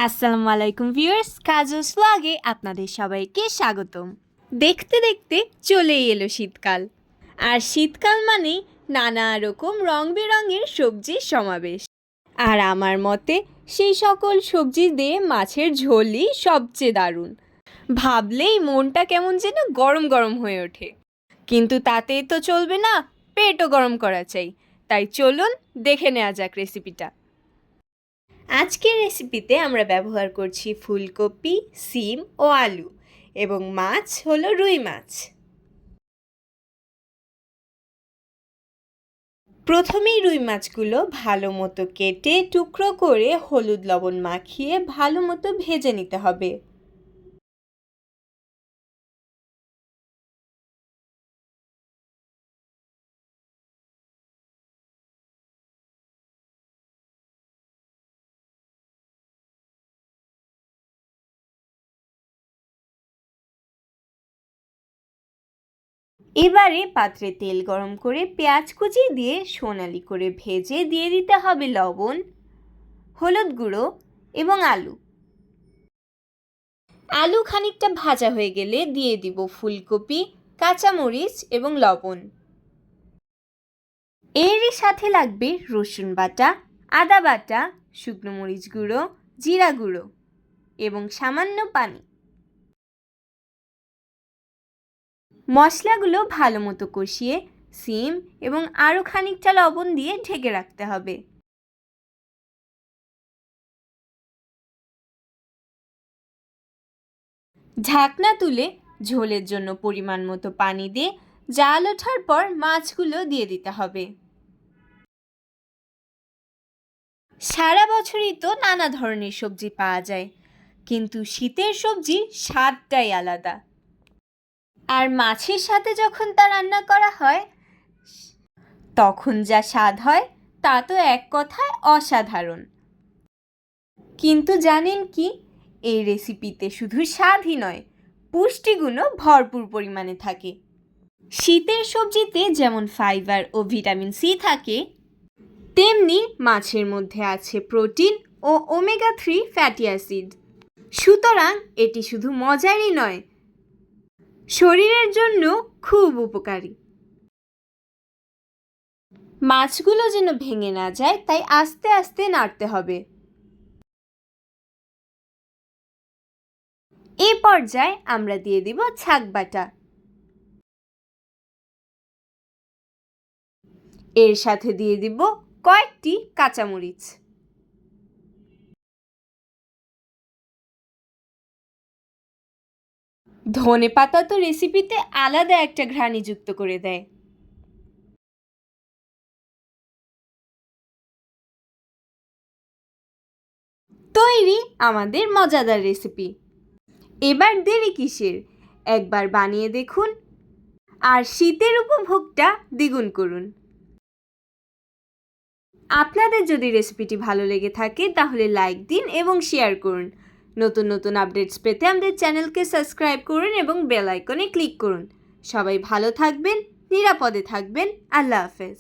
আসসালামু আলাইকুম ভিউয়ার্স, কাজস ব্লগে আপনাদের সবাইকে স্বাগতম। দেখতে দেখতে চলেই এলো শীতকাল, আর শীতকাল মানেই নানা রকম রং বেরঙের সবজির সমাবেশ। আর আমার মতে সেই সকল সবজি দিয়ে মাছের ঝোলই সবচেয়ে দারুণ। ভাবলেই মনটা কেমন যেন গরম গরম হয়ে ওঠে। কিন্তু তাতেই তো চলবে না, পেটও গরম করা চাই। তাই চলুন দেখে নেওয়া যাক রেসিপিটা। আজকের রেসিপিতে আমরা ব্যবহার করছি ফুলকপি, সিম ও আলু, এবং মাছ হলো রুই মাছ। প্রথমেই রুই মাছগুলো ভালো মতো কেটে টুকরো করে হলুদ লবণ মাখিয়ে ভালো মতো ভেজে নিতে হবে। এবারে পাত্রে তেল গরম করে পেঁয়াজ কুচি দিয়ে সোনালি করে ভেজে দিয়ে দিতে হবে লবণ, হলুদ গুঁড়ো এবং আলু। আলু খানিকটা ভাজা হয়ে গেলে দিয়ে দিব ফুলকপি, কাঁচামরিচ এবং লবণ। এরই সাথে লাগবে রসুন বাটা, আদা বাটা, শুকনো মরিচ গুঁড়ো, জিরা গুঁড়ো এবং সামান্য পানি। মশলাগুলো ভালো মতো কষিয়ে সিম এবং আরও খানিকটা লবণ দিয়ে ঢেকে রাখতে হবে। ঢাকনা তুলে ঝোলের জন্য পরিমাণ মতো পানি দিয়ে জাল ওঠার পর মাছগুলো দিয়ে দিতে হবে। সারা বছরই তো নানা ধরনের সবজি পাওয়া যায়, কিন্তু শীতের সবজির স্বাদটাই আলাদা। আর মাছের সাথে যখন তা রান্না করা হয় তখন যা স্বাদ হয় তা তো এক কথায় অসাধারণ। কিন্তু জানেন কি, এই রেসিপিতে শুধু স্বাদই নয়, পুষ্টিগুণও ভরপুর পরিমাণে থাকে। শীতের সবজিতে যেমন ফাইবার ও ভিটামিন সি থাকে, তেমনি মাছের মধ্যে আছে প্রোটিন ও ওমেগা 3 ফ্যাটি অ্যাসিড। সুতরাং এটি শুধু মজারই নয়, শরীরের জন্য খুব উপকারী। মাছগুলো যেন ভেঙে না যায় তাই আস্তে আস্তে নাড়তে হবে। এই পর্যায়ে আমরা দিয়ে দিব ছাক বাটা। এর সাথে দিয়ে দিব কয়েকটি কাঁচামরিচ। ধনেপাতা তো রেসিপিতে আলাদা একটা ঘ্রাণি যুক্ত করে দেয়। তৈরি আমাদের মজাদার রেসিপি। এবার দেরি কিসের, একবার বানিয়ে দেখুন আর শীতের উপভোগটা দ্বিগুণ করুন। আপনাদের যদি রেসিপিটি ভালো লেগে থাকে তাহলে লাইক দিন এবং শেয়ার করুন। নতুন নতুন আপডেটস পেতে আমাদের চ্যানেলকে সাবস্ক্রাইব করুন এবং বেল আইকনে ক্লিক করুন। সবাই ভালো থাকবেন, নিরাপদে থাকবেন। আল্লাহ হাফেজ।